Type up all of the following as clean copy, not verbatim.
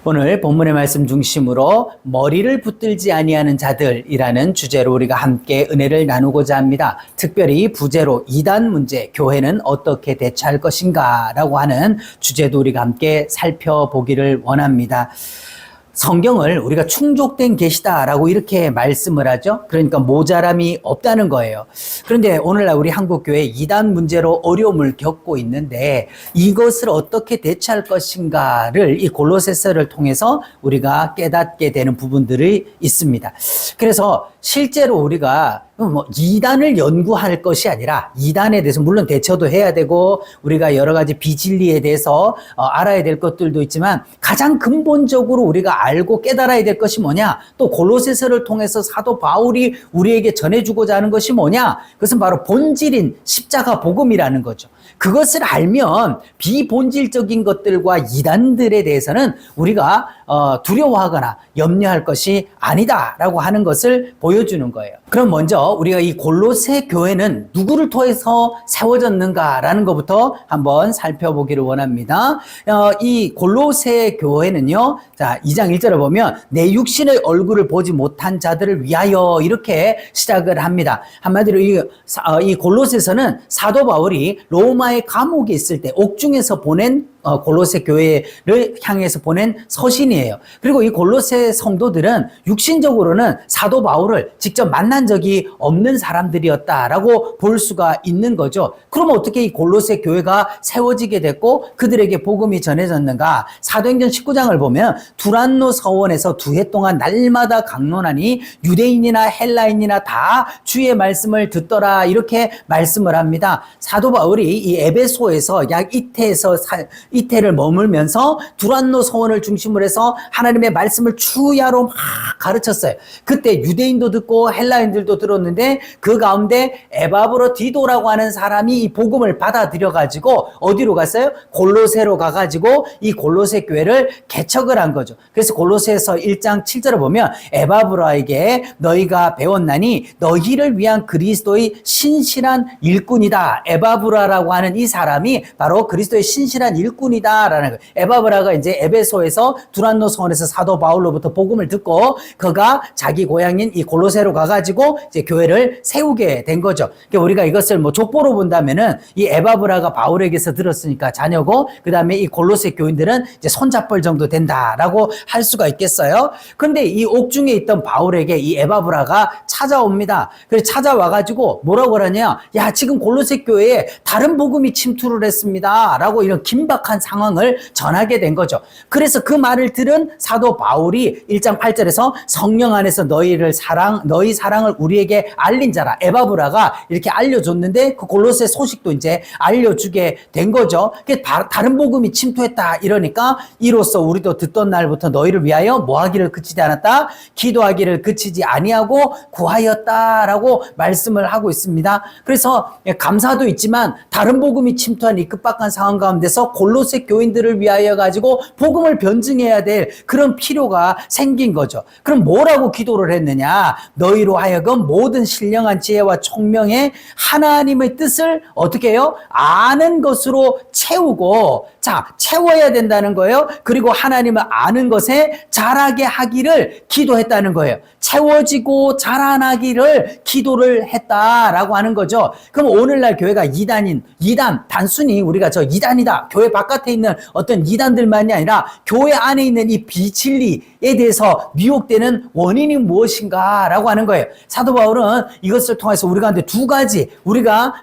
오늘 본문의 말씀 중심으로 머리를 붙들지 아니하는 자들이라는 주제로 우리가 함께 은혜를 나누고자 합니다. 특별히 부제로 이단 문제, 교회는 어떻게 대처할 것인가 라고 하는 주제도 우리가 함께 살펴보기를 원합니다. 성경을 우리가 충족된 계시다라고 이렇게 말씀을 하죠. 그러니까 모자람이 없다는 거예요. 그런데 오늘날 우리 한국교회 이단 문제로 어려움을 겪고 있는데 이것을 어떻게 대처할 것인가를 이 골로새서를 통해서 우리가 깨닫게 되는 부분들이 있습니다. 그래서 실제로 우리가 이단을 연구할 것이 아니라 이단에 대해서 물론 대처도 해야 되고 우리가 여러 가지 비진리에 대해서 알아야 될 것들도 있지만 가장 근본적으로 우리가 알고 깨달아야 될 것이 뭐냐? 또 골로새서를 통해서 사도 바울이 우리에게 전해주고자 하는 것이 뭐냐? 그것은 바로 본질인 십자가 복음이라는 거죠. 그것을 알면 비본질적인 것들과 이단들에 대해서는 우리가 두려워하거나 염려할 것이 아니다라고 하는 것을 보여주는 거예요. 그럼 먼저 우리가 이 골로새 교회는 누구를 통해서 세워졌는가라는 것부터 한번 살펴보기를 원합니다. 이 골로새 교회는요, 자, 2장 1절을 보면 내 육신의 얼굴을 보지 못한 자들을 위하여 이렇게 시작을 합니다. 한마디로 이 골로새서는 사도 바울이 로마의 감옥에 있을 때 옥중에서 보낸 골로새 교회를 향해서 보낸 서신이에요. 그리고 이 골로새 성도들은 육신적으로는 사도 바울을 직접 만난 적이 없는 사람들이었다라고 볼 수가 있는 거죠. 그럼 어떻게 이 골로새 교회가 세워지게 됐고 그들에게 복음이 전해졌는가? 사도행전 19장을 보면 두란노 서원에서 2해 동안 날마다 강론하니 유대인이나 헬라인이나 다 주의 말씀을 듣더라 이렇게 말씀을 합니다. 사도 바울이 이 에베소에서 약 이태를 머물면서 두란노 서원을 중심으로 해서 하나님의 말씀을 주야로 막 가르쳤어요. 그때 유대인도 듣고 헬라인들도 들었는데 그 가운데 에바브로 디도라고 하는 사람이 이 복음을 받아들여 가지고 어디로 갔어요? 골로새로 가가지고 이 골로새 교회를 개척을 한 거죠. 그래서 골로새서 1장 7절을 보면 에바브로에게 너희가 배웠나니 너희를 위한 그리스도의 신실한 일꾼이다. 에바브라라고 하는 이 사람이 바로 그리스도의 신실한 일꾼이다라는 거예요. 에바브라가 이제 에베소에서 두란노 서원에서 사도 바울로부터 복음을 듣고 그가 자기 고향인 이 골로새로 가가지고 이제 교회를 세우게 된 거죠. 그러니까 우리가 이것을 뭐 족보로 본다면은 이 에바브라가 바울에게서 들었으니까 자녀고 그 다음에 이 골로새 교인들은 이제 손잡벌 정도 된다라고 할 수가 있겠어요. 그런데 이 옥중에 있던 바울에게 이 에바브라가 찾아옵니다. 그래서 찾아와가지고 뭐라고 그러냐? 야, 지금 골로새 교회에 다른 복음이 침투를 했습니다. 라고 이런 긴박한 상황을 전하게 된 거죠. 그래서 그 말을 들은 사도 바울이 1장 8절에서 성령 안에서 너희 사랑을 우리에게 알린 자라 에바브라가 이렇게 알려줬는데 그 골로새 소식도 이제 알려주게 된 거죠. 다른 복음이 침투했다 이러니까 이로써 우리도 듣던 날부터 너희를 위하여 뭐하기를 그치지 않았다? 기도하기를 그치지 아니하고 구하였다라고 말씀을 하고 있습니다. 그래서 감사도 있지만 다른 복음이 침투한 이 급박한 상황 가운데서 골로새 교인들을 위하여 가지고 복음을 변증해야 될 그런 필요가 생긴 거죠. 그럼 뭐라고 기도를 했느냐? 너희로 하여금 모든 신령한 지혜와 총명에 하나님의 뜻을 어떻게 해요? 아는 것으로 채우고, 자, 채워야 된다는 거예요. 그리고 하나님을 아는 것에 자라게 하기를 기도했다는 거예요. 채워지고 자라나기를 기도를 했다라고 하는 거죠. 그럼 오늘날 교회가 이단, 단순히 우리가 저 이단이다, 교회 바깥에 있는 어떤 이단들만이 아니라 교회 안에 있는 이 비진리에 대해서 미혹되는 원인이 무엇인가 라고 하는 거예요. 사도 바울은 이것을 통해서 우리 가운데 두 가지, 우리가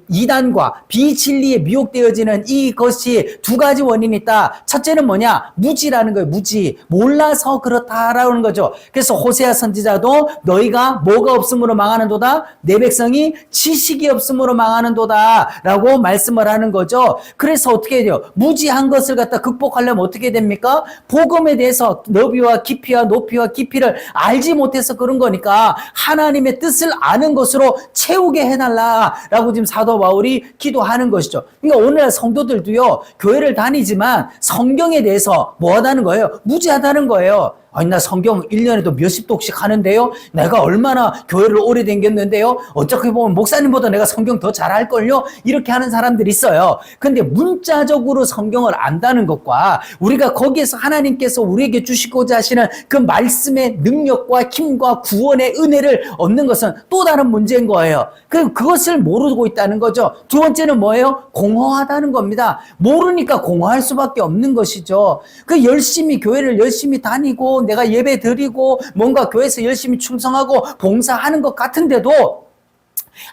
이단과 비진리에 미혹되어지는 이것이 두 가지 원인이 있다. 첫째는 뭐냐? 무지라는 거예요. 무지. 몰라서 그렇다라는 거죠. 그래서 호세아 선지자도 너희가 뭐가 없음으로 망하는도다? 내 백성이 지식이 없음으로 망하는도다 라고 말씀을 하는 거죠. 그래서 어떻게 해야 돼요? 무지한 것을 갖다 극복하려면 어떻게 됩니까? 복음에 대해서 너비와 깊이와 높이와 깊이를 알지 못해서 그런 거니까 하나님의 뜻을 아는 것으로 채우게 해달라라고 지금 사도 바울이 기도하는 것이죠. 그러니까 오늘날 성도들도요, 교회를 다니지만 성경에 대해서 뭐하다는 거예요? 무지하다는 거예요. 아니, 나 성경 1년에도 몇십 독씩 하는데요. 내가 얼마나 교회를 오래 다녔는데요. 어떻게 보면 목사님보다 내가 성경 더 잘할걸요? 이렇게 하는 사람들이 있어요. 근데 문자적으로 성경을 안다는 것과 우리가 거기에서 하나님께서 우리에게 주시고자 하시는 그 말씀의 능력과 힘과 구원의 은혜를 얻는 것은 또 다른 문제인 거예요. 그것을 모르고 있다는 거죠. 두 번째는 뭐예요? 공허하다는 겁니다. 모르니까 공허할 수밖에 없는 것이죠. 열심히 교회를 열심히 다니고 내가 예배 드리고 뭔가 교회에서 열심히 충성하고 봉사하는 것 같은데도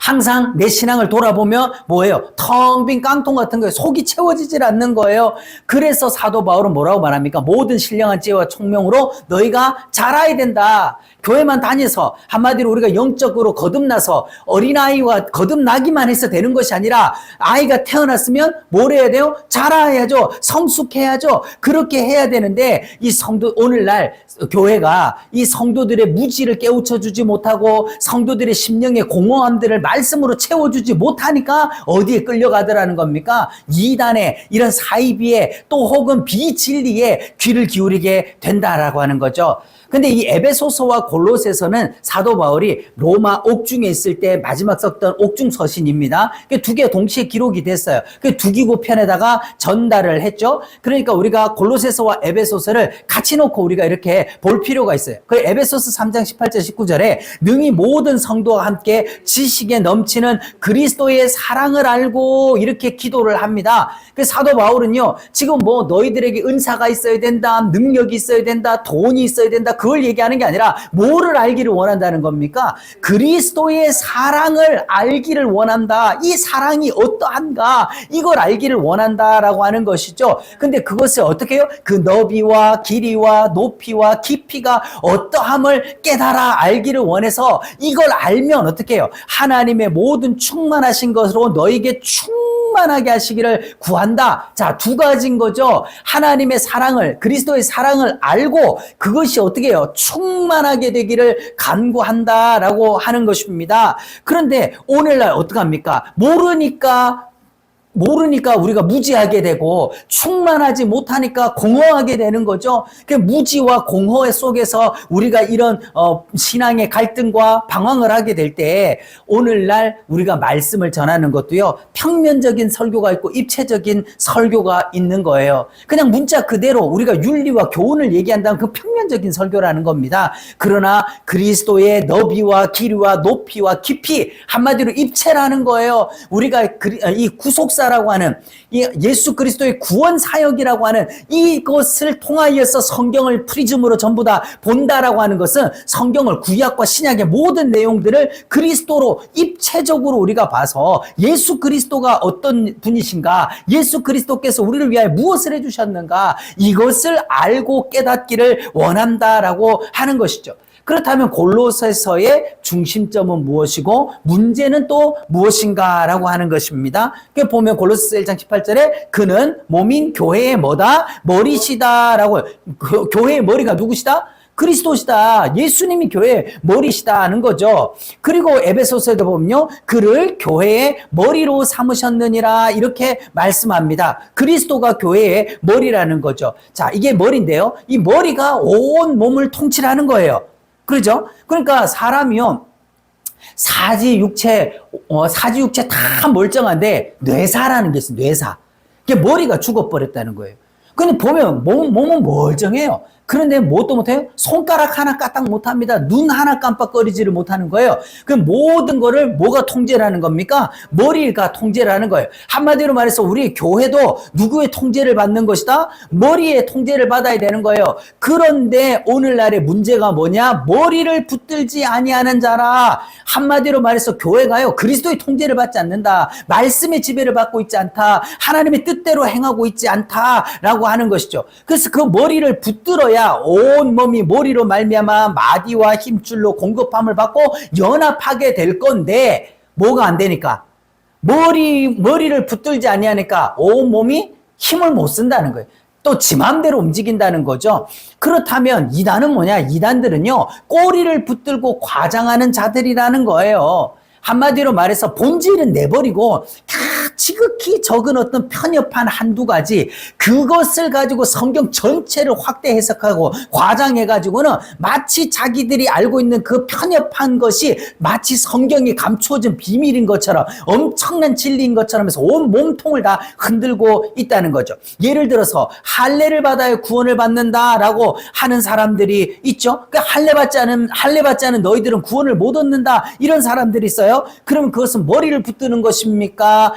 항상 내 신앙을 돌아보면 뭐예요? 텅 빈 깡통 같은 거예요. 속이 채워지질 않는 거예요. 그래서 사도 바울은 뭐라고 말합니까? 모든 신령한 지혜와 총명으로 너희가 자라야 된다. 교회만 다녀서 한마디로 우리가 영적으로 거듭나서 어린아이와 거듭나기만 해서 되는 것이 아니라 아이가 태어났으면 뭘 해야 돼요? 자라야죠. 성숙해야죠. 그렇게 해야 되는데 이 성도 오늘날 교회가 이 성도들의 무지를 깨우쳐주지 못하고 성도들의 심령의 공허함들을 말씀으로 채워주지 못하니까 어디에 끌려가더라는 겁니까? 이단에 이런 사이비에 또 혹은 비진리에 귀를 기울이게 된다라고 하는 거죠. 근데 이 에베소서와 골로새서는 사도 바울이 로마 옥중에 있을 때 마지막 썼던 옥중 서신입니다. 두 개 동시에 기록이 됐어요. 두기고 편에다가 전달을 했죠. 그러니까 우리가 골로새서와 에베소서를 같이 놓고 우리가 이렇게 볼 필요가 있어요. 에베소서 3장 18절 19절에 능히 모든 성도와 함께 지식에 넘치는 그리스도의 사랑을 알고 이렇게 기도를 합니다. 사도 바울은요, 지금 뭐 너희들에게 은사가 있어야 된다, 능력이 있어야 된다, 돈이 있어야 된다, 그걸 얘기하는 게 아니라 뭐를 알기를 원한다는 겁니까? 그리스도의 사랑을 알기를 원한다. 이 사랑이 어떠한가? 이걸 알기를 원한다라고 하는 것이죠. 근데 그것을 어떻게 해요? 그 너비와 길이와 높이와 깊이가 어떠함을 깨달아 알기를 원해서 이걸 알면 어떻게 해요? 하나님의 모든 충만하신 것으로 너에게 충만하게 하시기를 구한다. 자, 두 가지인 거죠. 하나님의 사랑을, 그리스도의 사랑을 알고 그것이 어떻게 해요? 충만하게 되기를 간구한다라고 하는 것입니다. 그런데 오늘날 어떡합니까? 모르니까 우리가 무지하게 되고 충만하지 못하니까 공허하게 되는 거죠. 무지와 공허 속에서 우리가 이런 신앙의 갈등과 방황을 하게 될 때 오늘날 우리가 말씀을 전하는 것도요, 평면적인 설교가 있고 입체적인 설교가 있는 거예요. 그냥 문자 그대로 우리가 윤리와 교훈을 얘기한다면 그 평면적인 설교라는 겁니다. 그러나 그리스도의 너비와 길이와 높이와 깊이, 한마디로 입체라는 거예요. 우리가 이 구속사 라고 하는 이 예수 그리스도의 구원 사역이라고 하는 이것을 통하여서 성경을 프리즘으로 전부 다 본다라고 하는 것은 성경을 구약과 신약의 모든 내용들을 그리스도로 입체적으로 우리가 봐서 예수 그리스도가 어떤 분이신가, 예수 그리스도께서 우리를 위하여 무엇을 해주셨는가, 이것을 알고 깨닫기를 원한다라고 하는 것이죠. 그렇다면 골로새서의 중심점은 무엇이고 문제는 또 무엇인가라고 하는 것입니다. 보면 골로새서 1장 18절에 그는 몸인 교회의 뭐다? 머리시다라고. 교회의 머리가 누구시다? 그리스도시다. 예수님이 교회의 머리시다 하는 거죠. 그리고 에베소서에도 보면요, 그를 교회의 머리로 삼으셨느니라 이렇게 말씀합니다. 그리스도가 교회의 머리라는 거죠. 자, 이게 머리인데요, 이 머리가 온 몸을 통치하는 거예요. 그렇죠? 그러니까 사람이요, 사지 육체 다 멀쩡한데 뇌사라는 게 있어요. 뇌사. 이게 머리가 죽어버렸다는 거예요. 근데 보면 몸은 멀쩡해요. 그런데 뭣도 못해요? 손가락 하나 까딱 못합니다. 눈 하나 깜빡거리지를 못하는 거예요. 그 모든 거를 뭐가 통제를 하는 겁니까? 머리가 통제를 하는 거예요. 한마디로 말해서 우리 교회도 누구의 통제를 받는 것이다? 머리의 통제를 받아야 되는 거예요. 그런데 오늘날의 문제가 뭐냐? 머리를 붙들지 아니하는 자라. 한마디로 말해서 교회가요, 그리스도의 통제를 받지 않는다. 말씀의 지배를 받고 있지 않다. 하나님의 뜻대로 행하고 있지 않다라고 하는 것이죠. 그래서 그 머리를 붙들어야 온 몸이 머리로 말미암아 마디와 힘줄로 공급함을 받고 연합하게 될 건데, 뭐가 안 되니까? 머리를 붙들지 아니하니까 온 몸이 힘을 못 쓴다는 거예요. 또 지 맘대로 움직인다는 거죠. 그렇다면 이단은 뭐냐? 이단들은요, 꼬리를 붙들고 과장하는 자들이라는 거예요. 한마디로 말해서 본질은 내버리고 다 지극히 적은 어떤 편협한 한두 가지, 그것을 가지고 성경 전체를 확대 해석하고 과장해가지고는 마치 자기들이 알고 있는 그 편협한 것이 마치 성경이 감추어진 비밀인 것처럼, 엄청난 진리인 것처럼 해서 온 몸통을 다 흔들고 있다는 거죠. 예를 들어서 할례를 받아야 구원을 받는다라고 하는 사람들이 있죠. 그러니까 할례 받지 않은 너희들은 구원을 못 얻는다, 이런 사람들이 있어요. 그러면 그것은 머리를 붙드는 것입니까?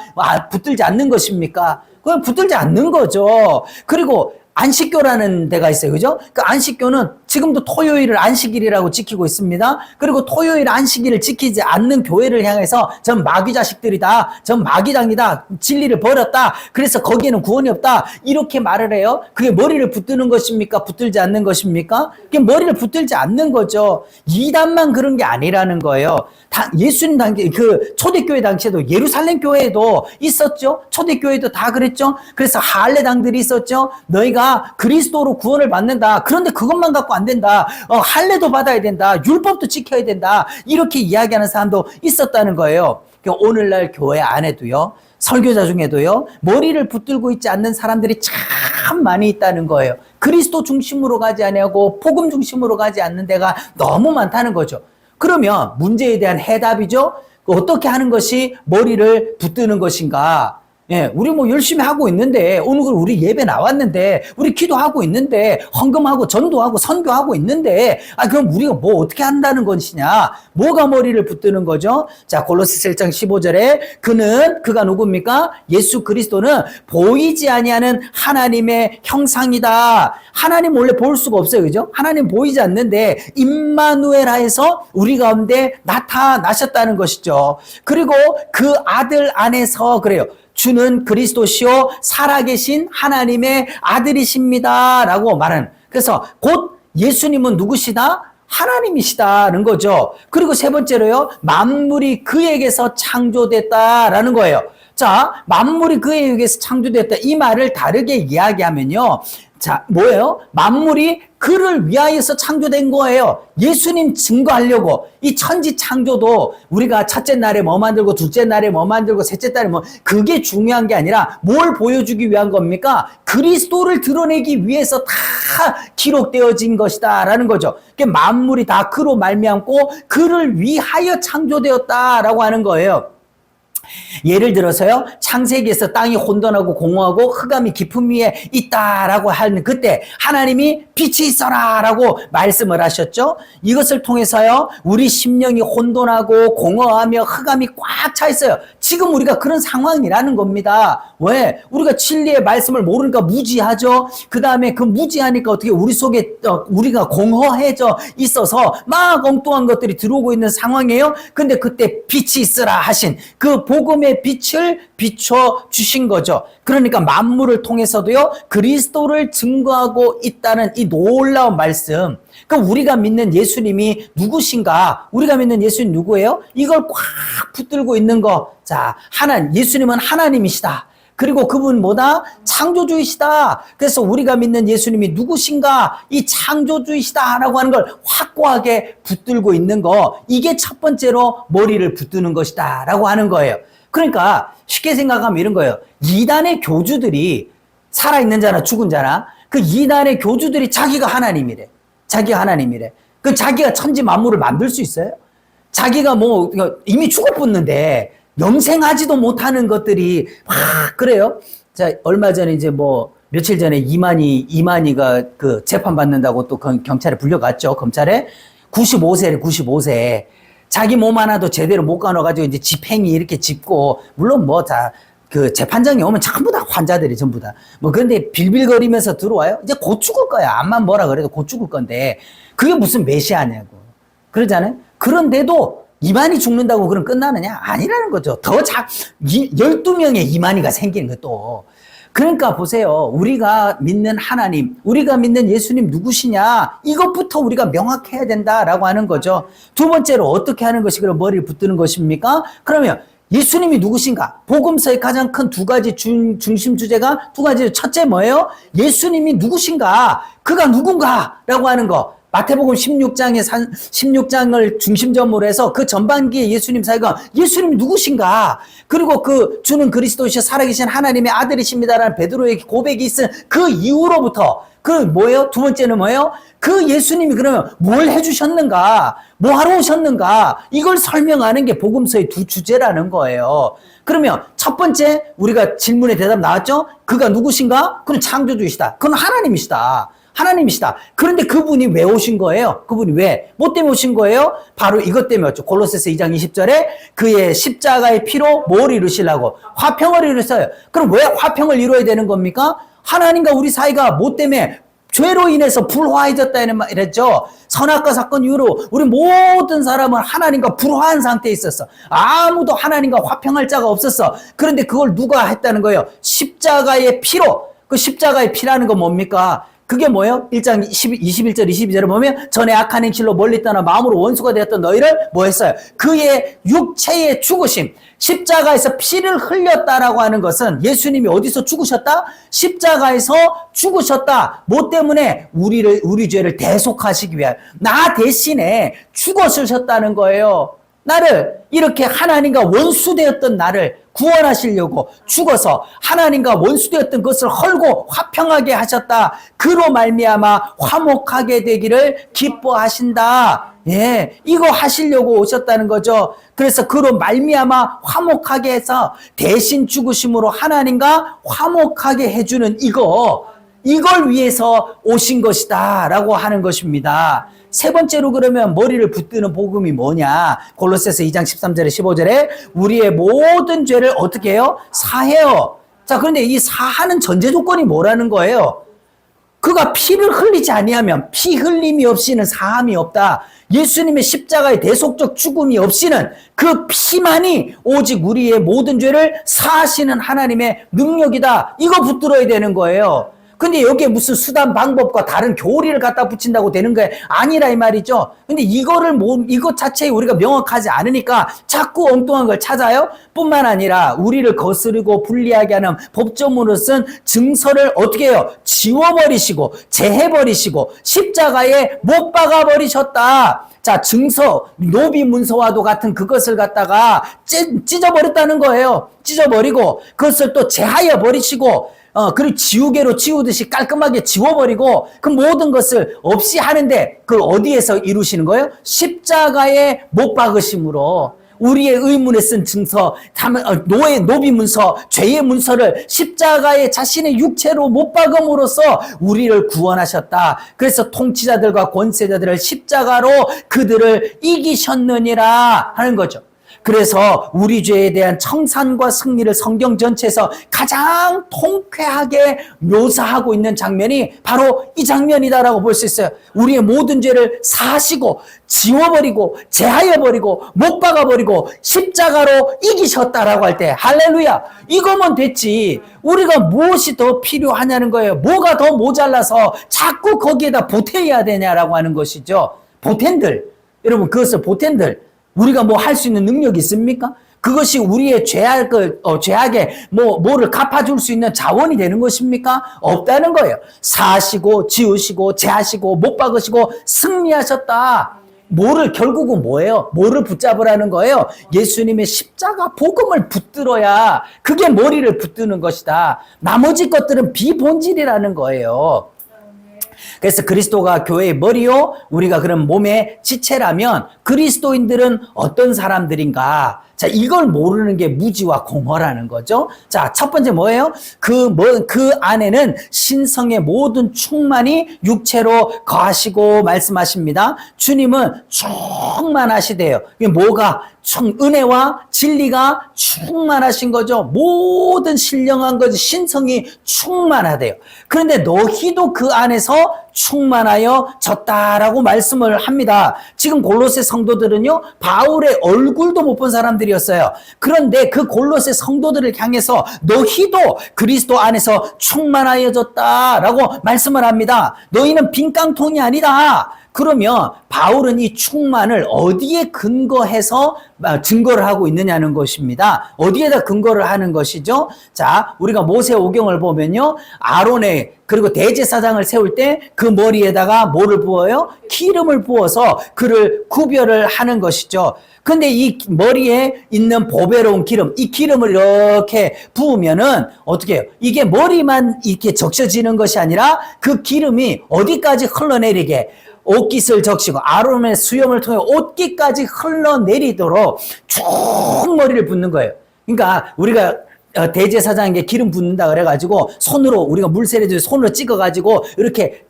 붙들지 않는 것입니까? 그건 붙들지 않는 거죠. 그리고 안식교라는 데가 있어요. 그죠? 그 안식교는 지금도 토요일을 안식일이라고 지키고 있습니다. 그리고 토요일 안식일을 지키지 않는 교회를 향해서 전 마귀 자식들이다, 전 마귀당이다, 진리를 버렸다, 그래서 거기에는 구원이 없다, 이렇게 말을 해요. 그게 머리를 붙드는 것입니까? 붙들지 않는 것입니까? 그게 머리를 붙들지 않는 거죠. 이단만 그런 게 아니라는 거예요. 예수님 당시, 그 초대교회 당시에도 예루살렘 교회에도 있었죠. 초대교회도 다 그랬죠. 그래서 할례당들이 있었죠. 너희가 그리스도로 구원을 받는다, 그런데 그것만 갖고 안 된다, 할례도 받아야 된다, 율법도 지켜야 된다, 이렇게 이야기하는 사람도 있었다는 거예요. 그러니까 오늘날 교회 안에도요, 설교자 중에도요, 머리를 붙들고 있지 않는 사람들이 참 많이 있다는 거예요. 그리스도 중심으로 가지 아니하고 복음 중심으로 가지 않는 데가 너무 많다는 거죠. 그러면 문제에 대한 해답이죠. 어떻게 하는 것이 머리를 붙드는 것인가? 예, 우리 뭐 열심히 하고 있는데, 오늘 우리 예배 나왔는데, 우리 기도하고 있는데, 헌금하고 전도하고 선교하고 있는데, 그럼 우리가 뭐 어떻게 한다는 것이냐? 뭐가 머리를 붙드는 거죠? 자, 골로새 1장 15절에 그가 누굽니까? 예수 그리스도는 보이지 아니하는 하나님의 형상이다. 하나님 원래 볼 수가 없어요. 그죠? 하나님 보이지 않는데 임마누엘하에서 우리 가운데 나타나셨다는 것이죠. 그리고 그 아들 안에서 그래요. 주는 그리스도시요 살아계신 하나님의 아들이십니다 라고 말하는, 그래서 곧 예수님은 누구시다? 하나님이시다는 거죠. 그리고 세 번째로요, 만물이 그에게서 창조됐다라는 거예요. 자, 만물이 그에게서 창조됐다, 이 말을 다르게 이야기하면요, 자, 뭐예요? 만물이 그를 위하여서 창조된 거예요. 예수님 증거하려고. 이 천지 창조도 우리가 첫째 날에 뭐 만들고, 둘째 날에 뭐 만들고, 셋째 날에 뭐, 그게 중요한 게 아니라 뭘 보여주기 위한 겁니까? 그리스도를 드러내기 위해서 다 기록되어진 것이다 라는 거죠. 그러니까 만물이 다 그로 말미암고 그를 위하여 창조되었다라고 하는 거예요. 예를 들어서요, 창세기에서 땅이 혼돈하고 공허하고 흑암이 깊음 위에 있다라고 하는 그때 하나님이 빛이 있어라 라고 말씀을 하셨죠. 이것을 통해서요, 우리 심령이 혼돈하고 공허하며 흑암이 꽉 차 있어요. 지금 우리가 그런 상황이라는 겁니다. 왜? 우리가 진리의 말씀을 모르니까 무지하죠. 그 다음에 그 무지하니까 어떻게 우리 속에 우리가 공허해져 있어서 막 엉뚱한 것들이 들어오고 있는 상황이에요. 근데 그때 빛이 있으라 하신 그 복음의 빛을 비춰 주신 거죠. 그러니까 만물을 통해서도요, 그리스도를 증거하고 있다는 이 놀라운 말씀. 그러니까 우리가 믿는 예수님이 누구신가? 우리가 믿는 예수님 누구예요? 이걸 꽉 붙들고 있는 거. 자, 예수님은 하나님이시다. 그리고 그분 뭐다? 창조주이시다. 그래서 우리가 믿는 예수님이 누구신가? 이 창조주이시다라고 하는 걸 확고하게 붙들고 있는 거. 이게 첫 번째로 머리를 붙드는 것이다 라고 하는 거예요. 그러니까 쉽게 생각하면 이런 거예요. 이단의 교주들이, 살아있는 자나 죽은 자나, 그 이단의 교주들이 자기가 하나님이래. 자기가 하나님이래. 그 자기가 천지 만물을 만들 수 있어요? 자기가 뭐 이미 죽어붙는데 영생하지도 못하는 것들이 막 그래요. 자, 얼마 전에 이제 뭐 며칠 전에 이만희가 그 재판 받는다고 또 경찰에 불려갔죠. 검찰에. 95세. 자기 몸 하나도 제대로 못 가눠가지고 이제 집행이 이렇게 짚고, 물론 뭐 다 그 재판장이 오면 전부 다 환자들이 전부 다. 뭐 그런데 빌빌거리면서 들어와요. 이제 곧 죽을 거야. 암만 뭐라 그래도 곧 죽을 건데. 그게 무슨 메시아냐고. 그러잖아요. 그런데도 이만희 죽는다고 그럼 끝나느냐? 아니라는 거죠. 12명의 이만희가 생기는 거 또. 그러니까 보세요. 우리가 믿는 하나님, 우리가 믿는 예수님 누구시냐? 이것부터 우리가 명확해야 된다라고 하는 거죠. 두 번째로 어떻게 하는 것이 그럼 머리를 붙드는 것입니까? 그러면 예수님이 누구신가? 복음서의 가장 큰 두 가지 중심 주제가 두 가지. 첫째 뭐예요? 예수님이 누구신가? 그가 누군가? 라고 하는 거. 마태복음 16장을 중심점으로 해서 그 전반기에 예수님 사역은 예수님이 누구신가? 그리고 그 주는 그리스도이셔 살아계신 하나님의 아들이십니다라는 베드로의 고백이 있은 그 이후로부터 그 뭐예요? 두 번째는 뭐예요? 그 예수님이 그러면 뭘 해주셨는가? 뭐 하러 오셨는가? 이걸 설명하는 게 복음서의 두 주제라는 거예요. 그러면 첫 번째 우리가 질문에 대답 나왔죠? 그가 누구신가? 그는 창조주이시다. 그는 하나님이시다. 하나님이시다. 그런데 그분이 왜 오신 거예요? 그분이 왜? 뭐 때문에 오신 거예요? 바로 이것 때문에 왔죠. 골로새서 2장 20절에 그의 십자가의 피로 뭘 이루시려고? 화평을 이루셨어요. 그럼 왜 화평을 이루어야 되는 겁니까? 하나님과 우리 사이가 뭐 때문에? 죄로 인해서 불화해졌다 이랬죠. 선악과 사건 이후로 우리 모든 사람은 하나님과 불화한 상태에 있었어. 아무도 하나님과 화평할 자가 없었어. 그런데 그걸 누가 했다는 거예요? 십자가의 피로. 그 십자가의 피라는 건 뭡니까? 그게 뭐예요? 1장 21절, 22절을 보면 전에 악한 행실로 멀리 떠나 마음으로 원수가 되었던 너희를 뭐 했어요? 그의 육체의 죽으심, 십자가에서 피를 흘렸다라고 하는 것은 예수님이 어디서 죽으셨다? 십자가에서 죽으셨다. 뭐 때문에? 우리 죄를 대속하시기 위하여. 나 대신에 죽으셨다는 거예요. 나를 이렇게 하나님과 원수되었던 나를 구원하시려고 죽어서 하나님과 원수되었던 것을 헐고 화평하게 하셨다. 그로 말미암아 화목하게 되기를 기뻐하신다. 예, 이거 하시려고 오셨다는 거죠. 그래서 그로 말미암아 화목하게 해서 대신 죽으심으로 하나님과 화목하게 해주는 이걸 위해서 오신 것이다 라고 하는 것입니다. 세 번째로 그러면 머리를 붙드는 복음이 뭐냐? 골로새서 2장 13절에 15절에 우리의 모든 죄를 어떻게 해요? 사해요. 자, 그런데 이 사하는 전제 조건이 뭐라는 거예요? 그가 피를 흘리지 아니하면 피 흘림이 없이는 사함이 없다. 예수님의 십자가의 대속적 죽음이 없이는 그 피만이 오직 우리의 모든 죄를 사하시는 하나님의 능력이다. 이거 붙들어야 되는 거예요. 근데 여기에 무슨 수단 방법과 다른 교리를 갖다 붙인다고 되는 게 아니라 이 말이죠. 근데 이것 자체에 우리가 명확하지 않으니까 자꾸 엉뚱한 걸 찾아요. 뿐만 아니라 우리를 거스르고 불리하게 하는 법조문으로 쓴 증서를 어떻게 해요? 지워버리시고 제해버리시고 십자가에 못 박아버리셨다. 자, 증서, 노비 문서와도 같은 그것을 갖다가 찢어버렸다는 거예요. 찢어버리고 그것을 또 제하여 버리시고 그리고 지우개로 지우듯이 깔끔하게 지워버리고 그 모든 것을 없이 하는데 그 어디에서 이루시는 거예요? 십자가에 못 박으심으로 우리의 의문에 쓴 증서, 노비 문서, 죄의 문서를 십자가에 자신의 육체로 못 박음으로써 우리를 구원하셨다. 그래서 통치자들과 권세자들을 십자가로 그들을 이기셨느니라 하는 거죠. 그래서 우리 죄에 대한 청산과 승리를 성경 전체에서 가장 통쾌하게 묘사하고 있는 장면이 바로 이 장면이다라고 볼 수 있어요. 우리의 모든 죄를 사하시고 지워버리고 제하여버리고 못 박아버리고 십자가로 이기셨다라고 할 때 할렐루야, 이거면 됐지. 우리가 무엇이 더 필요하냐는 거예요. 뭐가 더 모자라서 자꾸 거기에다 보태야 되냐라고 하는 것이죠. 보탠들, 여러분, 그것을 보탠들, 우리가 뭐 할 수 있는 능력이 있습니까? 그것이 우리의 죄악에 뭐를 갚아줄 수 있는 자원이 되는 것입니까? 없다는 거예요. 사하시고, 지우시고, 제하시고, 못 박으시고, 승리하셨다. 결국은 뭐예요? 뭐를 붙잡으라는 거예요? 예수님의 십자가 복음을 붙들어야 그게 머리를 붙드는 것이다. 나머지 것들은 비본질이라는 거예요. 그래서 그리스도가 교회의 머리요, 우리가 그런 몸의 지체라면 그리스도인들은 어떤 사람들인가? 자, 이걸 모르는 게 무지와 공허라는 거죠. 자, 첫 번째 뭐예요? 그 안에는 신성의 모든 충만이 육체로 거하시고 말씀하십니다. 주님은 충만하시대요. 이게 뭐가? 은혜와 진리가 충만하신 거죠. 모든 신령한 것, 신성이 충만하대요. 그런데 너희도 그 안에서 충만하여 졌다라고 말씀을 합니다. 지금 골로새 성도들은요, 바울의 얼굴도 못 본 사람들이었어요. 그런데 그 골로새 성도들을 향해서 너희도 그리스도 안에서 충만하여졌다라고 말씀을 합니다. 너희는 빈 깡통이 아니다. 그러면 바울은 이 충만을 어디에 근거해서 증거를 하고 있느냐는 것입니다. 어디에다 근거를 하는 것이죠? 자, 우리가 모세오경을 보면요. 아론의 그리고 대제사장을 세울 때 그 머리에다가 뭐를 부어요? 기름을 부어서 그를 구별을 하는 것이죠. 근데 이 머리에 있는 보배로운 기름, 이 기름을 이렇게 부으면은 어떻게 해요? 이게 머리만 이렇게 적셔지는 것이 아니라 그 기름이 어디까지 흘러내리게 옷깃을 적시고 아론의 수염을 통해 옷깃까지 흘러내리도록 쭉 머리를 붓는 거예요. 그러니까 우리가 대제사장에게 기름 붓는다 그래가지고 손으로 우리가 물 세례줄 손으로 찍어가지고 이렇게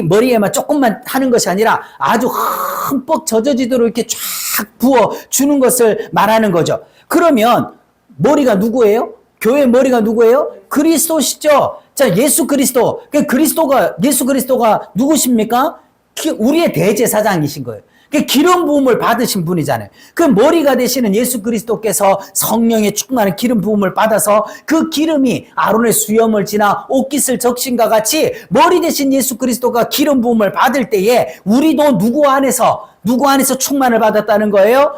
머리에만 조금만 하는 것이 아니라 아주 흠뻑 젖어지도록 이렇게 쫙 부어 주는 것을 말하는 거죠. 그러면 머리가 누구예요? 교회의 머리가 누구예요? 그리스도시죠. 자, 예수 그리스도. 예수 그리스도가 누구십니까? 우리의 대제사장이신 거예요. 기름 부음을 받으신 분이잖아요. 그 머리가 되시는 예수 그리스도께서 성령의 충만한 기름 부음을 받아서 그 기름이 아론의 수염을 지나 옷깃을 적신과 같이 머리 되신 예수 그리스도가 기름 부음을 받을 때에 우리도 누구 안에서 충만을 받았다는 거예요?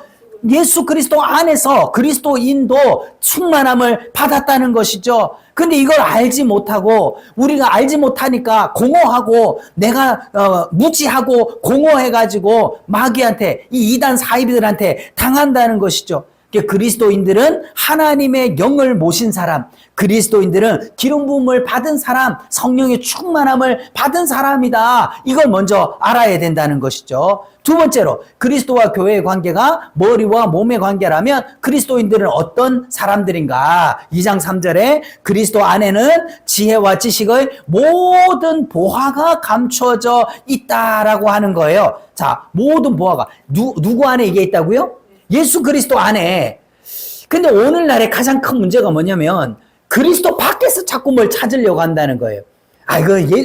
예수 그리스도 안에서 그리스도인도 충만함을 받았다는 것이죠. 근데 이걸 알지 못하고 우리가 알지 못하니까 공허하고 내가 무지하고 공허해가지고 마귀한테 이 이단 사이비들한테 당한다는 것이죠. 그리스도인들은 하나님의 영을 모신 사람, 그리스도인들은 기름 부음을 받은 사람, 성령의 충만함을 받은 사람이다. 이걸 먼저 알아야 된다는 것이죠. 두 번째로 그리스도와 교회의 관계가 머리와 몸의 관계라면 그리스도인들은 어떤 사람들인가? 2장 3절에 그리스도 안에는 지혜와 지식의 모든 보화가 감춰져 있다라고 하는 거예요. 자, 모든 보화가 누구 안에 이게 있다고요? 예수 그리스도 안에. 근데 오늘날의 가장 큰 문제가 뭐냐면 그리스도 밖에서 자꾸 뭘 찾으려고 한다는 거예요.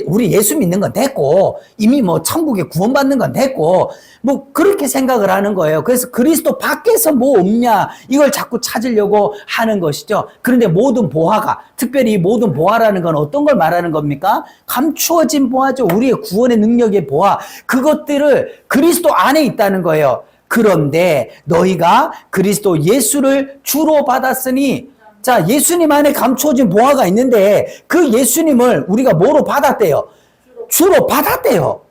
우리 예수 믿는 건 됐고, 이미 뭐 천국에 구원받는 건 됐고, 뭐 그렇게 생각을 하는 거예요. 그래서 그리스도 밖에서 뭐 없냐, 이걸 자꾸 찾으려고 하는 것이죠. 그런데 모든 보화가, 특별히 이 모든 보화라는 건 어떤 걸 말하는 겁니까? 감추어진 보화죠. 우리의 구원의 능력의 보화. 그것들을 그리스도 안에 있다는 거예요. 그런데 너희가 그리스도 예수를 주로 받았으니, 자, 예수님 안에 감추어진 보화가 있는데 그 예수님을 우리가 뭐로 받았대요? 주로 받았대요.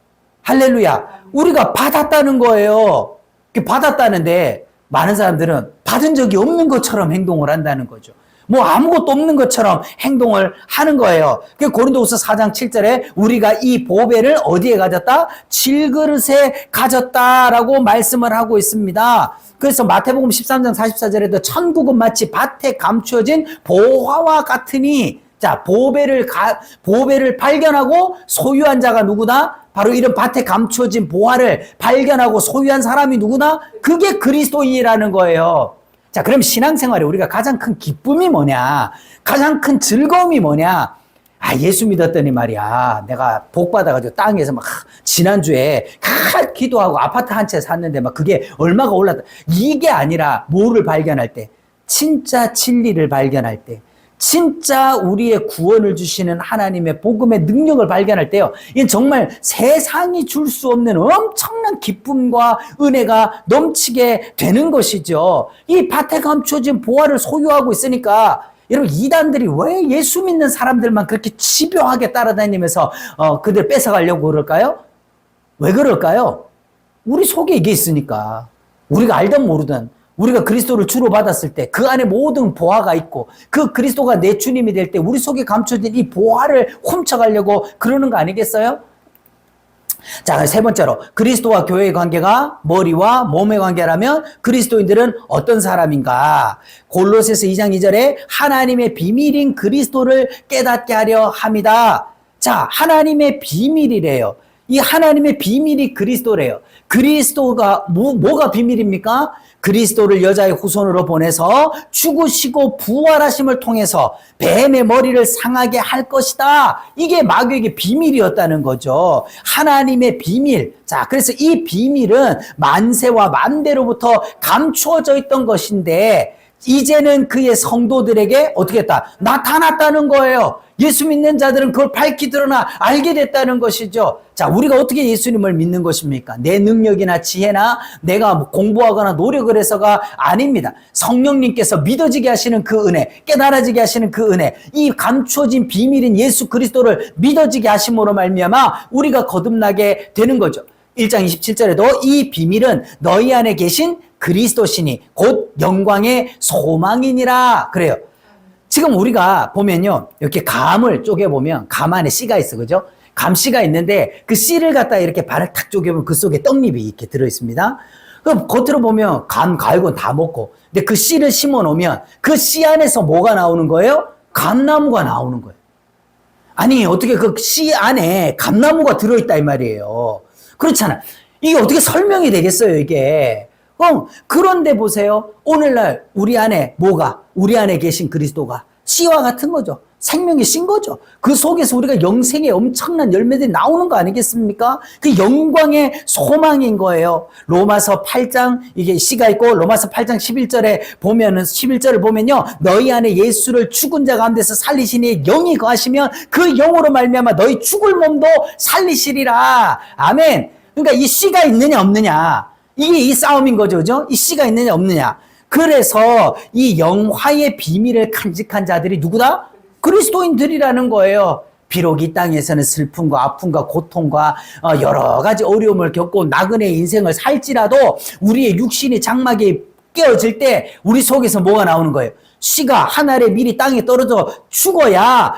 할렐루야. 우리가 받았다는 거예요. 받았다는데 많은 사람들은 받은 적이 없는 것처럼 행동을 한다는 거죠. 뭐 아무것도 없는 것처럼 행동을 하는 거예요. 고린도후서 4장 7절에 우리가 이 보배를 어디에 가졌다? 질그릇에 가졌다라고 말씀을 하고 있습니다. 그래서 마태복음 13장 44절에도 천국은 마치 밭에 감추어진 보화와 같으니, 자, 보배를 발견하고 소유한 자가 누구다? 바로 이런 밭에 감추어진 보화를 발견하고 소유한 사람이 누구다? 그게 그리스도인이라는 거예요. 자, 그럼 신앙생활에 우리가 가장 큰 기쁨이 뭐냐? 가장 큰 즐거움이 뭐냐? 예수 믿었더니 말이야. 내가 복 받아가지고 땅에서 막 지난주에 기도하고 아파트 한 채 샀는데 막 그게 얼마가 올랐다. 이게 아니라 뭐를 발견할 때? 진짜 진리를 발견할 때. 진짜 우리의 구원을 주시는 하나님의 복음의 능력을 발견할 때요. 이건 정말 세상이 줄 수 없는 엄청난 기쁨과 은혜가 넘치게 되는 것이죠. 이 밭에 감춰진 보화를 소유하고 있으니까 여러분, 이단들이 왜 예수 믿는 사람들만 그렇게 집요하게 따라다니면서 그들 뺏어가려고 그럴까요? 왜 그럴까요? 우리 속에 이게 있으니까. 우리가 알든 모르든 우리가 그리스도를 주로 받았을 때 그 안에 모든 보화가 있고 그 그리스도가 내 주님이 될 때 우리 속에 감춰진 이 보화를 훔쳐가려고 그러는 거 아니겠어요? 자, 세 번째로 그리스도와 교회의 관계가 머리와 몸의 관계라면 그리스도인들은 어떤 사람인가? 골로새서 2장 2절에 하나님의 비밀인 그리스도를 깨닫게 하려 합니다. 자, 하나님의 비밀이래요. 이 하나님의 비밀이 그리스도래요. 그리스도가 뭐가 비밀입니까? 그리스도를 여자의 후손으로 보내서 죽으시고 부활하심을 통해서 뱀의 머리를 상하게 할 것이다. 이게 마귀에게 비밀이었다는 거죠. 하나님의 비밀. 자, 그래서 이 비밀은 만세와 만대로부터 감추어져 있던 것인데, 이제는 그의 성도들에게 어떻게 했다? 나타났다는 거예요. 예수 믿는 자들은 그걸 밝히 드러나 알게 됐다는 것이죠. 자, 우리가 어떻게 예수님을 믿는 것입니까? 내 능력이나 지혜나 내가 공부하거나 노력을 해서가 아닙니다. 성령님께서 믿어지게 하시는 그 은혜, 깨달아지게 하시는 그 은혜, 이 감추어진 비밀인 예수 그리스도를 믿어지게 하심으로 말미암아 우리가 거듭나게 되는 거죠. 1장 27절에도 이 비밀은 너희 안에 계신 그리스도시니 곧 영광의 소망이니라 그래요. 지금 우리가 보면요, 이렇게 감을 쪼개보면 감 안에 씨가 있어, 그죠? 감씨가 있는데 그 씨를 갖다 이렇게 발을 탁 쪼개보면 그 속에 떡잎이 이렇게 들어있습니다. 그럼 겉으로 보면 감 갈고 다 먹고, 근데 그 씨를 심어 놓으면 그 씨 안에서 뭐가 나오는 거예요? 감나무가 나오는 거예요. 아니, 어떻게 그 씨 안에 감나무가 들어있다 이 말이에요. 그렇잖아. 이게 어떻게 설명이 되겠어요, 이게. 그런데 보세요. 오늘날 우리 안에 뭐가? 우리 안에 계신 그리스도가 씨와 같은 거죠. 생명의 씨인 거죠. 그 속에서 우리가 영생의 엄청난 열매들이 나오는 거 아니겠습니까? 그 영광의 소망인 거예요. 로마서 8장, 이게 씨가 있고, 로마서 8장 11절에 보면은, 11절을 보면요. 너희 안에 예수를 죽은 자 가운데서 살리시니 영이 거하시면 그 영으로 말미암아 너희 죽을 몸도 살리시리라. 아멘. 그러니까 이 씨가 있느냐, 없느냐. 이게 이 싸움인 거죠, 그죠? 이 씨가 있느냐, 없느냐. 그래서 이 영화의 비밀을 간직한 자들이 누구다? 그리스도인들이라는 거예요. 비록 이 땅에서는 슬픔과 아픔과 고통과 여러 가지 어려움을 겪고 나그네 인생을 살지라도 우리의 육신이 장막에 깨어질 때 우리 속에서 뭐가 나오는 거예요? 씨가 한 알의 밀이 땅에 떨어져 죽어야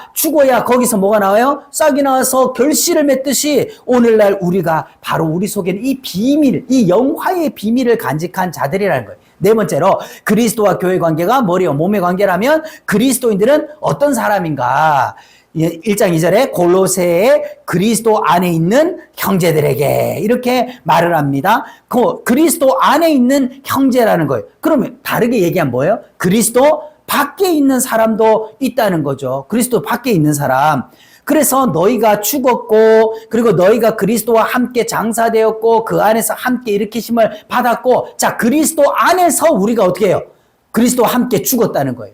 거기서 뭐가 나와요? 싹이 나와서 결실을 맺듯이 오늘날 우리가 바로 우리 속에는 이 비밀, 이 영화의 비밀을 간직한 자들이라는 거예요. 네 번째로 그리스도와 교회 관계가 머리와 몸의 관계라면 그리스도인들은 어떤 사람인가? 1장 2절에 골로새에 그리스도 안에 있는 형제들에게 이렇게 말을 합니다. 그 그리스도 안에 있는 형제라는 거예요. 그러면 다르게 얘기하면 뭐예요? 그리스도 밖에 있는 사람도 있다는 거죠. 그리스도 밖에 있는 사람. 그래서 너희가 죽었고 그리고 너희가 그리스도와 함께 장사되었고 그 안에서 함께 일으키심을 받았고 자 그리스도 안에서 우리가 어떻게 해요? 그리스도와 함께 죽었다는 거예요.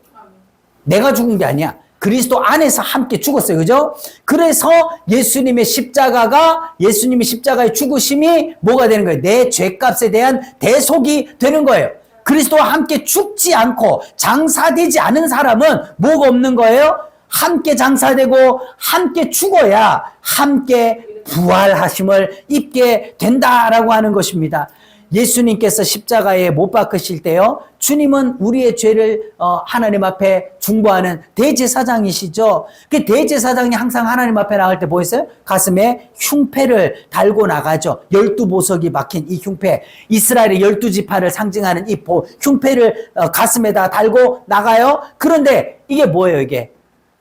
내가 죽은 게 아니야. 그리스도 안에서 함께 죽었어요. 그죠? 그래서 예수님의 십자가의 죽으심이 뭐가 되는 거예요? 내 죄값에 대한 대속이 되는 거예요. 그리스도와 함께 죽지 않고 장사되지 않은 사람은 뭐가 없는 거예요? 함께 장사되고 함께 죽어야 함께 부활하심을 입게 된다라고 하는 것입니다. 예수님께서 십자가에 못 박으실 때요. 주님은 우리의 죄를 하나님 앞에 중보하는 대제사장이시죠. 그 대제사장이 항상 하나님 앞에 나갈 때 보였어요? 가슴에 흉패를 달고 나가죠. 12보석이 박힌 이 흉패. 이스라엘의 12지파를 상징하는 이 흉패를 가슴에다 달고 나가요. 그런데 이게 뭐예요, 이게?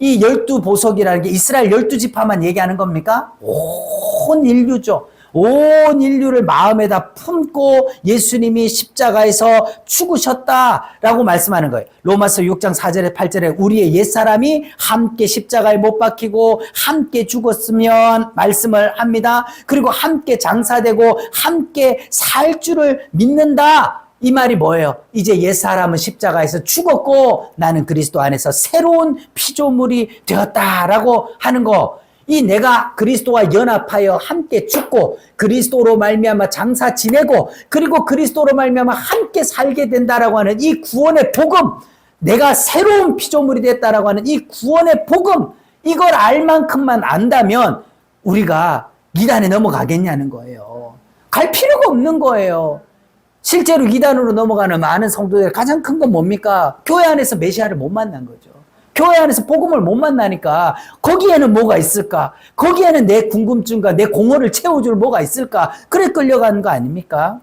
이 12보석이라는 게 이스라엘 12지파만 얘기하는 겁니까? 온 인류죠. 온 인류를 마음에다 품고 예수님이 십자가에서 죽으셨다라고 말씀하는 거예요. 로마서 6장 4절에 8절에 우리의 옛사람이 함께 십자가에 못 박히고 함께 죽었으면 말씀을 합니다. 그리고 함께 장사되고 함께 살 줄을 믿는다. 이 말이 뭐예요? 이제 옛사람은 십자가에서 죽었고 나는 그리스도 안에서 새로운 피조물이 되었다라고 하는 거. 이 내가 그리스도와 연합하여 함께 죽고 그리스도로 말미암아 장사 지내고 그리고 그리스도로 말미암아 함께 살게 된다라고 하는 이 구원의 복음, 내가 새로운 피조물이 됐다라고 하는 이 구원의 복음, 이걸 알 만큼만 안다면 우리가 이단에 넘어가겠냐는 거예요. 갈 필요가 없는 거예요. 실제로 이단으로 넘어가는 많은 성도들 가장 큰 건 뭡니까? 교회 안에서 메시아를 못 만난 거죠. 교회 안에서 복음을 못 만나니까 거기에는 뭐가 있을까? 거기에는 내 궁금증과 내 공허를 채워줄 뭐가 있을까? 그래 끌려가는 거 아닙니까?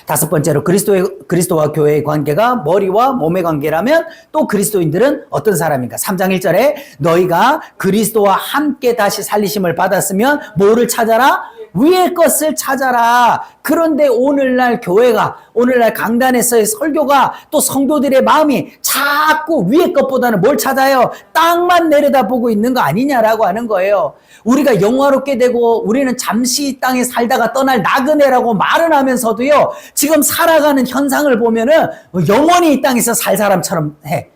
다섯 번째로 그리스도와 교회의 관계가 머리와 몸의 관계라면 또 그리스도인들은 어떤 사람인가? 3장 1절에 너희가 그리스도와 함께 다시 살리심을 받았으면 뭐를 찾아라? 위의 것을 찾아라. 그런데 오늘날 교회가, 오늘날 강단에서의 설교가 또 성도들의 마음이 자꾸 위의 것보다는 뭘 찾아요? 땅만 내려다보고 있는 거 아니냐라고 하는 거예요. 우리가 영화롭게 되고 우리는 잠시 이 땅에 살다가 떠날 나그네라고 말은 하면서도요, 지금 살아가는 현상을 보면은 영원히 이 땅에서 살 사람처럼 해.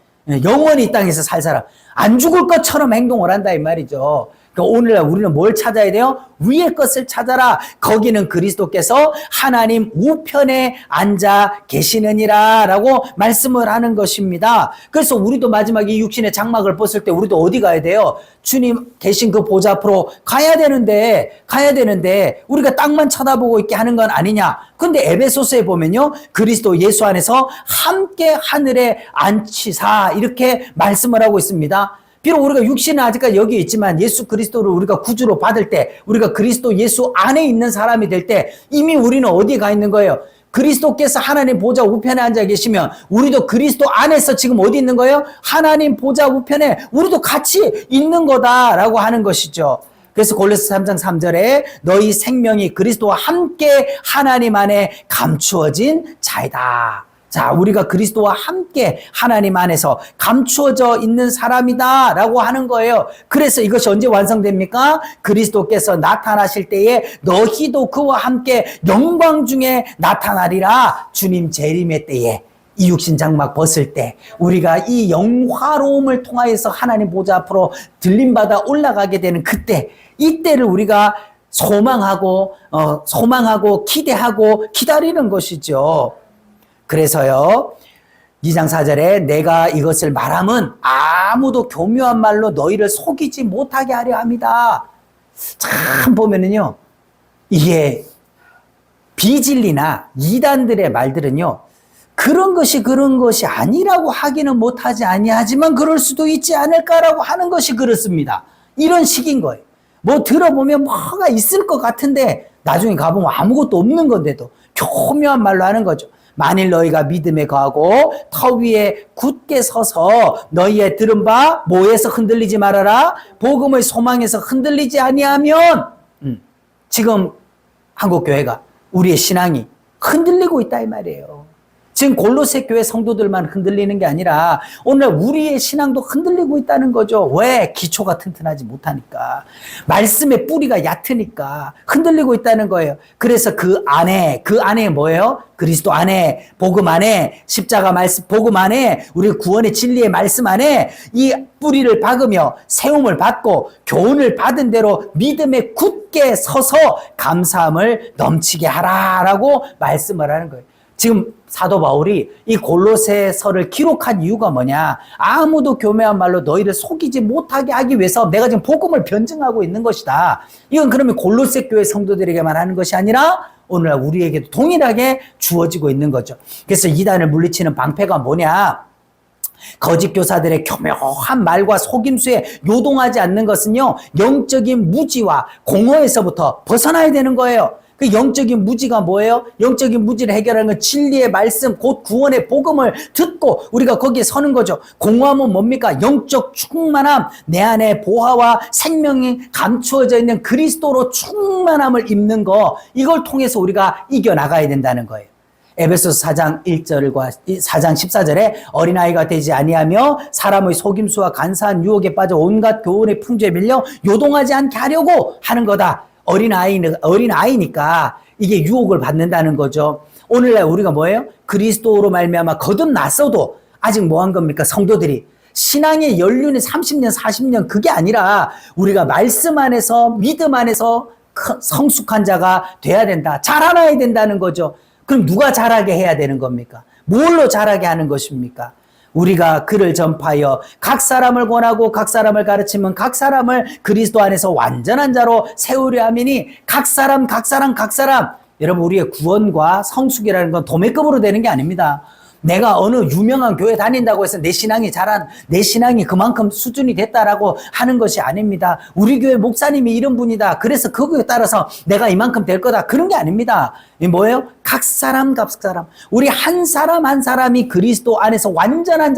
영원히 이 땅에서 살 사람. 안 죽을 것처럼 행동을 한다 이 말이죠. 그러니까 오늘날 우리는 뭘 찾아야 돼요? 위의 것을 찾아라. 거기는 그리스도께서 하나님 우편에 앉아 계시느니라 라고 말씀을 하는 것입니다. 그래서 우리도 마지막에 육신의 장막을 벗을 때 우리도 어디 가야 돼요? 주님 계신 그 보좌 앞으로 가야 되는데 우리가 땅만 쳐다보고 있게 하는 건 아니냐. 근데 에베소서에 보면요, 그리스도 예수 안에서 함께 하늘에 앉히사 이렇게 말씀을 하고 있습니다. 비록 우리가 육신은 아직까지 여기 있지만 예수 그리스도를 우리가 구주로 받을 때, 우리가 그리스도 예수 안에 있는 사람이 될 때 이미 우리는 어디에 가 있는 거예요? 그리스도께서 하나님 보좌 우편에 앉아 계시면 우리도 그리스도 안에서 지금 어디 있는 거예요? 하나님 보좌 우편에 우리도 같이 있는 거다라고 하는 것이죠. 그래서 골로새 3장 3절에 너희 생명이 그리스도와 함께 하나님 안에 감추어진 자이다. 자, 우리가 그리스도와 함께 하나님 안에서 감추어져 있는 사람이다 라고 하는 거예요. 그래서 이것이 언제 완성됩니까? 그리스도께서 나타나실 때에 너희도 그와 함께 영광 중에 나타나리라. 주님 재림의 때에 이 육신 장막 벗을 때 우리가 이 영화로움을 통하여서 하나님 보좌 앞으로 들림받아 올라가게 되는 그때, 이때를 우리가 소망하고 기대하고 기다리는 것이죠. 그래서요, 2장 4절에 내가 이것을 말함은 아무도 교묘한 말로 너희를 속이지 못하게 하려 합니다. 참 보면은요, 이게 비진리나 이단들의 말들은요, 그런 것이 아니라고 하기는 못하지 아니하지만 그럴 수도 있지 않을까라고 하는 것이 그렇습니다. 이런 식인 거예요. 뭐 들어보면 뭐가 있을 것 같은데 나중에 가보면 아무것도 없는 건데도 교묘한 말로 하는 거죠. 만일 너희가 믿음에 거하고 터 위에 굳게 서서 너희의 들은 바 뭐에서 흔들리지 말아라. 복음의 소망에서 흔들리지 아니하면 지금 한국교회가, 우리의 신앙이 흔들리고 있다 이 말이에요. 지금 골로새 교회 성도들만 흔들리는 게 아니라 오늘 우리의 신앙도 흔들리고 있다는 거죠. 왜? 기초가 튼튼하지 못하니까. 말씀의 뿌리가 얕으니까 흔들리고 있다는 거예요. 그래서 그 안에 뭐예요? 그리스도 안에, 복음 안에, 십자가 말씀, 복음 안에, 우리 구원의 진리의 말씀 안에 이 뿌리를 박으며 세움을 받고 교훈을 받은 대로 믿음에 굳게 서서 감사함을 넘치게 하라라고 말씀을 하는 거예요. 지금 사도 바울이 이 골로새서를 기록한 이유가 뭐냐? 아무도 교묘한 말로 너희를 속이지 못하게 하기 위해서 내가 지금 복음을 변증하고 있는 것이다. 이건 그러면 골로새 교회 성도들에게만 하는 것이 아니라 오늘날 우리에게도 동일하게 주어지고 있는 거죠. 그래서 이단을 물리치는 방패가 뭐냐? 거짓 교사들의 교묘한 말과 속임수에 요동하지 않는 것은요, 영적인 무지와 공허에서부터 벗어나야 되는 거예요. 그 영적인 무지가 뭐예요? 영적인 무지를 해결하는 건 진리의 말씀, 곧 구원의 복음을 듣고 우리가 거기에 서는 거죠. 공허함은 뭡니까? 영적 충만함, 내 안에 보화와 생명이 감추어져 있는 그리스도로 충만함을 입는 거, 이걸 통해서 우리가 이겨나가야 된다는 거예요. 에베소서 4장 1절과 4장 14절에 어린아이가 되지 아니하며 사람의 속임수와 간사한 유혹에 빠져 온갖 교훈의 풍조에 밀려 요동하지 않게 하려고 하는 거다. 어린아이니까 이게 유혹을 받는다는 거죠. 오늘날 우리가 뭐예요? 그리스도로 말미암아 거듭났어도 아직 뭐 한 겁니까? 성도들이 신앙의 연륜이 30년, 40년 그게 아니라 우리가 말씀 안에서, 믿음 안에서 성숙한 자가 돼야 된다. 자라나야 된다는 거죠. 그럼 누가 자라게 해야 되는 겁니까? 뭘로 자라게 하는 것입니까? 우리가 그를 전파하여 각 사람을 권하고 각 사람을 가르치면 각 사람을 그리스도 안에서 완전한 자로 세우려 함이니 각 사람 여러분, 우리의 구원과 성숙이라는 건 도매급으로 되는 게 아닙니다. 내가 어느 유명한 교회 다닌다고 해서 내 신앙이 그만큼 수준이 됐다라고 하는 것이 아닙니다. 우리 교회 목사님이 이런 분이다. 그래서 그거에 따라서 내가 이만큼 될 거다. 그런 게 아닙니다. 이 뭐예요? 각 사람. 우리 한 사람 한 사람이 그리스도 안에서 완전한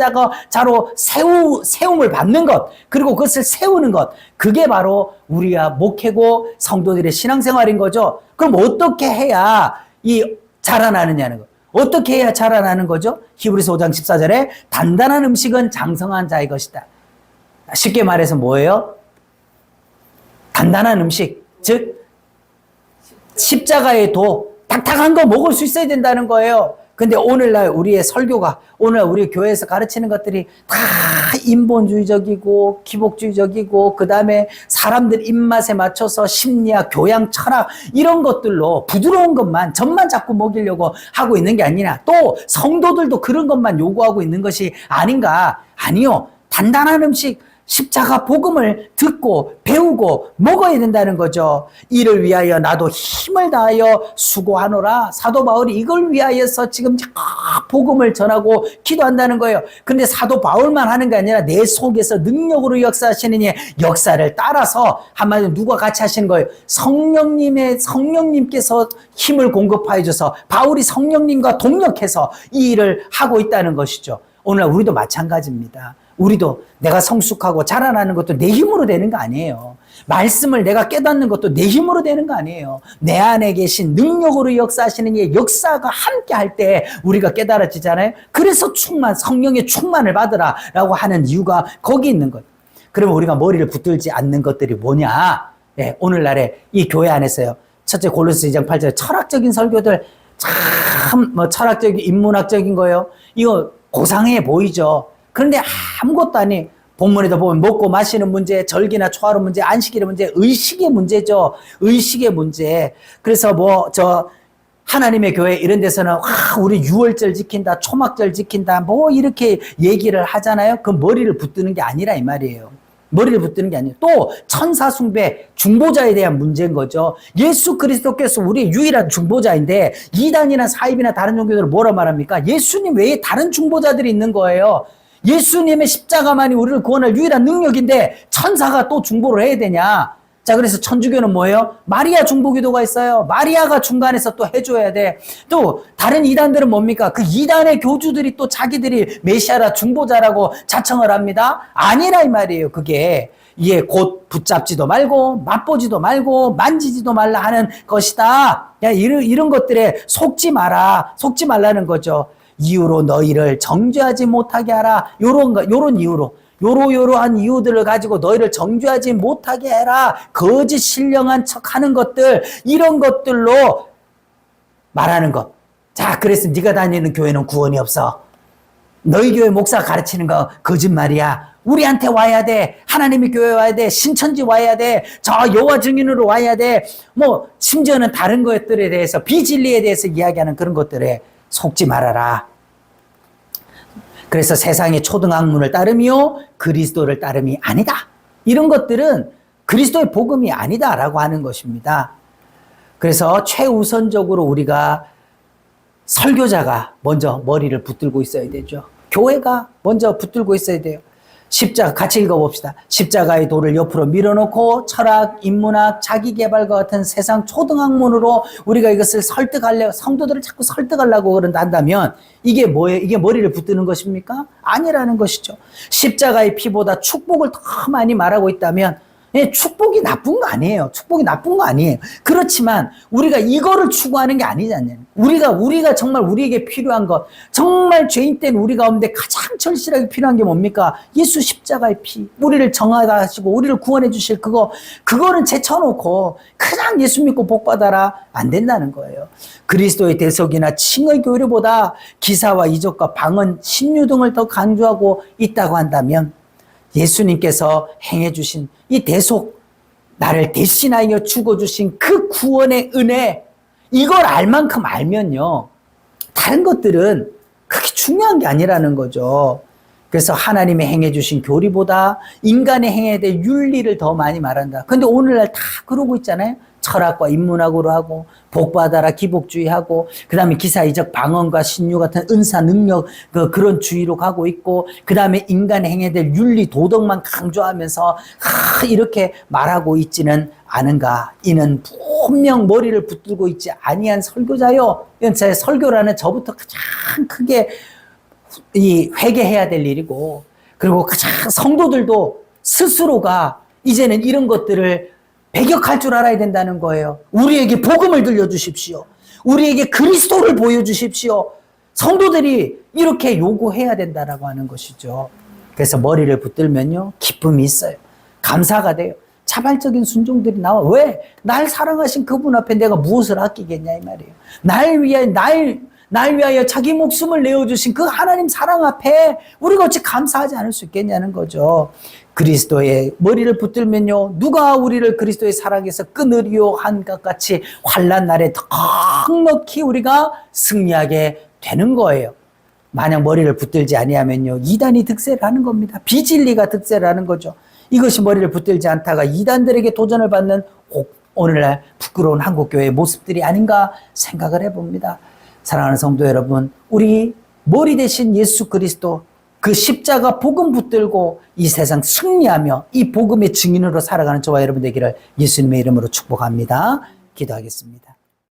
자로 세움을 받는 것, 그리고 그것을 세우는 것. 그게 바로 우리가 목회고 성도들의 신앙생활인 거죠. 그럼 어떻게 해야 자라나느냐는 거. 어떻게 해야 자라나는 거죠? 히브리서 5장 14절에 단단한 음식은 장성한 자의 것이다. 쉽게 말해서 뭐예요? 단단한 음식, 즉 십자가의 도, 딱딱한 거 먹을 수 있어야 된다는 거예요. 근데 오늘날 우리의 설교가, 오늘 우리 교회에서 가르치는 것들이 다 인본주의적이고 기복주의적이고, 그 다음에 사람들 입맛에 맞춰서 심리학, 교양, 철학 이런 것들로 부드러운 것만, 젖만 자꾸 먹이려고 하고 있는 게 아니라, 또 성도들도 그런 것만 요구하고 있는 것이 아닌가? 아니요. 단단한 음식, 십자가 복음을 듣고 배우고 먹어야 된다는 거죠. 이를 위하여 나도 힘을 다하여 수고하노라. 사도 바울이 이걸 위하여서 지금 복음을 전하고 기도한다는 거예요. 근데 사도 바울만 하는 게 아니라 내 속에서 능력으로 역사하시는 이 역사를 따라서, 한마디로 누가 같이 하시는 거예요? 성령님께서 힘을 공급하여 줘서 바울이 성령님과 동력해서 이 일을 하고 있다는 것이죠. 오늘 우리도 마찬가지입니다. 우리도 내가 성숙하고 자라나는 것도 내 힘으로 되는 거 아니에요. 말씀을 내가 깨닫는 것도 내 힘으로 되는 거 아니에요. 내 안에 계신 능력으로 역사하시는 이 역사가 함께 할 때 우리가 깨달아지잖아요. 그래서 성령의 충만을 받으라라고 하는 이유가 거기 있는 거예요. 그러면 우리가 머리를 붙들지 않는 것들이 뭐냐? 네, 오늘날에 이 교회 안에서요. 첫째 골로새 2장 8절 철학적인 설교들, 참 철학적인 인문학적인 거예요. 이거 고상해 보이죠. 그런데 아무것도 아니. 본문에도 보면 먹고 마시는 문제, 절기나 초하루 문제, 안식일의 문제, 의식의 문제죠. 의식의 문제. 그래서 하나님의 교회 이런 데서는 우리 유월절 지킨다, 초막절 지킨다, 이렇게 얘기를 하잖아요. 그 머리를 붙드는 게 아니라 이 말이에요. 머리를 붙드는 게 아니에요. 또 천사 숭배, 중보자에 대한 문제인 거죠. 예수 그리스도께서 우리의 유일한 중보자인데 이단이나 사입이나 다른 종교들은 뭐라 말합니까? 예수님 외에 다른 중보자들이 있는 거예요. 예수님의 십자가만이 우리를 구원할 유일한 능력인데 천사가 또 중보를 해야 되냐? 자, 그래서 천주교는 뭐예요? 마리아 중보기도가 있어요. 마리아가 중간에서 또 해줘야 돼. 또 다른 이단들은 뭡니까? 그 이단의 교주들이 또 자기들이 메시아라 중보자라고 자청을 합니다. 아니라 이 말이에요. 그게 이게 곧 붙잡지도 말고 맛보지도 말고 만지지도 말라 하는 것이다. 야, 이런 것들에 속지 말라는 거죠. 이유로 너희를 정죄하지 못하게 하라. 요런 이유로. 요러한 이유들을 가지고 너희를 정죄하지 못하게 해라. 거짓 신령한 척 하는 것들, 이런 것들로 말하는 것. 자, 그래서 네가 다니는 교회는 구원이 없어. 너희 교회 목사가 가르치는 거 거짓말이야. 우리한테 와야 돼. 하나님의 교회 와야 돼. 신천지 와야 돼. 저 여호와 증인으로 와야 돼. 심지어는 다른 것들에 대해서, 비진리에 대해서 이야기하는 그런 것들에 속지 말아라. 그래서 세상의 초등학문을 따름이요 그리스도를 따름이 아니다. 이런 것들은 그리스도의 복음이 아니다라고 하는 것입니다. 그래서 최우선적으로 우리가 설교자가 먼저 머리를 붙들고 있어야 되죠. 교회가 먼저 붙들고 있어야 돼요. 십자가 같이 읽어봅시다. 십자가의 도를 옆으로 밀어놓고 철학, 인문학, 자기개발과 같은 세상 초등학문으로 우리가 이것을 성도들을 자꾸 설득하려고 한다면 이게 뭐예요? 이게 머리를 붙드는 것입니까? 아니라는 것이죠. 십자가의 피보다 축복을 더 많이 말하고 있다면 축복이 나쁜 거 아니에요. 축복이 나쁜 거 아니에요. 그렇지만 우리가 이거를 추구하는 게 아니잖아요. 우리가 정말 우리에게 필요한 것, 정말 죄인 된 우리 가운데 가장 절실하게 필요한 게 뭡니까? 예수 십자가의 피, 우리를 정하다 하시고 우리를 구원해 주실 그거는 제쳐놓고 그냥 예수 믿고 복 받아라, 안 된다는 거예요. 그리스도의 대속이나 칭의 교류보다 기사와 이적과 방언, 신유 등을 더 강조하고 있다고 한다면 예수님께서 행해 주신 이 대속, 나를 대신하여 죽어주신 그 구원의 은혜, 이걸 알 만큼 알면요 다른 것들은 그렇게 중요한 게 아니라는 거죠. 그래서 하나님의 행해 주신 교리보다 인간의 행해야 될 윤리를 더 많이 말한다. 근데 오늘날 다 그러고 있잖아요. 철학과 인문학으로 하고 복받아라 기복주의하고 그다음에 기사이적 방언과 신유 같은 은사 능력 그런 주의로 가고 있고 그다음에 인간 행해야 될 윤리 도덕만 강조하면서 이렇게 말하고 있지는 않은가. 이는 분명 머리를 붙들고 있지 아니한 설교자요. 제 설교라는 저부터 가장 크게 이 회개해야 될 일이고 그리고 가장 성도들도 스스로가 이제는 이런 것들을 배격할 줄 알아야 된다는 거예요. 우리에게 복음을 들려주십시오. 우리에게 그리스도를 보여주십시오. 성도들이 이렇게 요구해야 된다라고 하는 것이죠. 그래서 머리를 붙들면요 기쁨이 있어요. 감사가 돼요. 자발적인 순종들이 나와. 왜? 날 사랑하신 그분 앞에 내가 무엇을 아끼겠냐 이 말이에요. 날 위하여 자기 목숨을 내어주신 그 하나님 사랑 앞에 우리가 어찌 감사하지 않을 수 있겠냐는 거죠. 그리스도의 머리를 붙들면요 누가 우리를 그리스도의 사랑에서 끊으리요 한 것 같이 환난 날에 넉넉히 우리가 승리하게 되는 거예요. 만약 머리를 붙들지 아니하면요 이단이 득세를 하는 겁니다. 비진리가 득세를 하는 거죠. 이것이 머리를 붙들지 않다가 이단들에게 도전을 받는 오늘날 부끄러운 한국교회의 모습들이 아닌가 생각을 해봅니다. 사랑하는 성도 여러분, 우리 머리 대신 예수 그리스도 그 십자가 복음 붙들고 이 세상 승리하며 이 복음의 증인으로 살아가는 저와 여러분 되기를 예수님의 이름으로 축복합니다. 기도하겠습니다.